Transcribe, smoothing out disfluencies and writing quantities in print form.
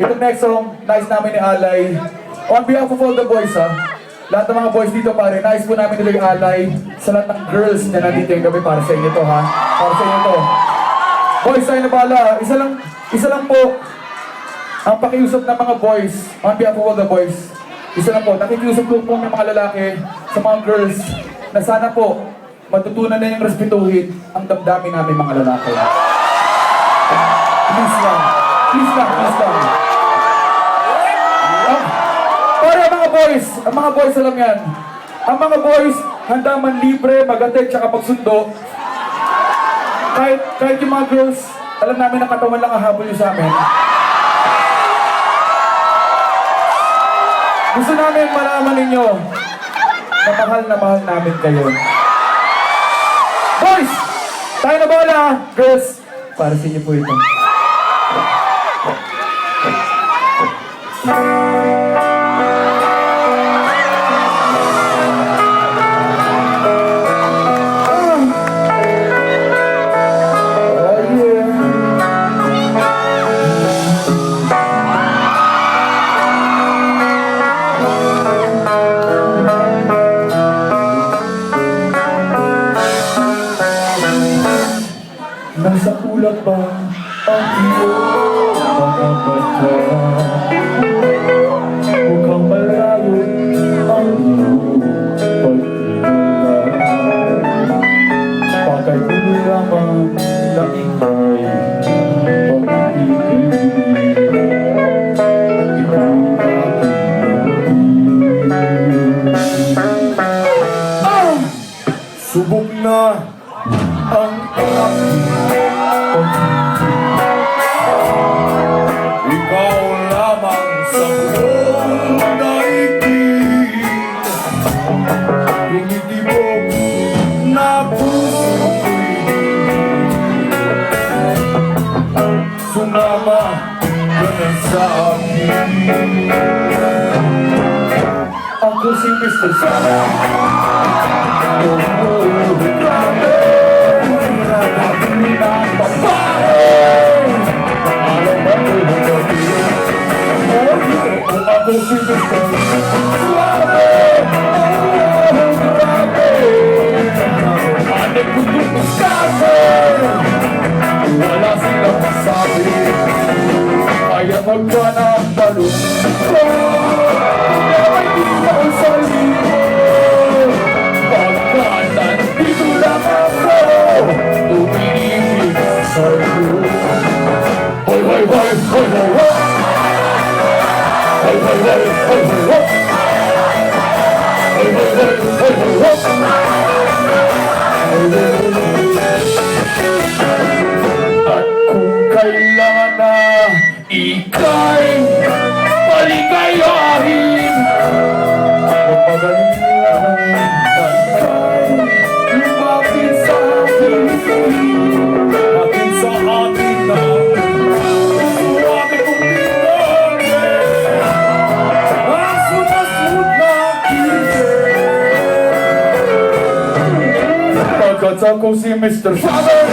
Itong next song, nais namin ni Alay. On behalf of all the boys, lahat ng mga boys dito pare, nais po namin nila yung Alay sa lahat ng girls na nandito yung gabi para sa inyo to ha. Para sa inyo to. Boys, tayo na bahala. Isa lang po ang pakiusap ng mga boys, on behalf of all the boys. Isa lang po, nakikiusap po ng mga lalaki sa mga girls na sana po matutunan na yung respetuhin ang damdamin namin mga lalaki. Please lang. Please lang, please lang. Para ang mga boys alam yan. Ang mga boys, handa man libre, magatid, tsaka magsundo. Kahit yung mga girls, alam namin na katawan lang ang habol nyo sa amin. Gusto namin malaman ninyo na mahal namin kayo. Boys! Tayo na bola! Girls, para sa inyo po ito. Nasa ulap ba ang iyong mga mata? Mukhang malayo ang iyong pagtinala. Pakay ko lamang na ika'y pag-ibig. Subok na ang aking ikaw lamang sa buong daigdig. Tumitibok na puso ko'y sumama ka na sa akin. Ako si Mr. Sana. Grabe! Ako si Mr. Suave! Grabe! Anik ko yung masabi! Wala silang masabi. Kaya magka ng balon. Kaya hindi mo sa libo. Pagka nandito lang ako, tumiibig sa'yo. Hoy, hoy, hoy, hoy, hoy, hoy! Hey, hey, hey, hey, hey, hop! Hey, hey, hey, hey, hey, hop! At kung kailangan na ika'y paligayahin, magpagaling lang ika'y lumapit sa akin. Akin sa atin na pagkat ako si Mr. Father.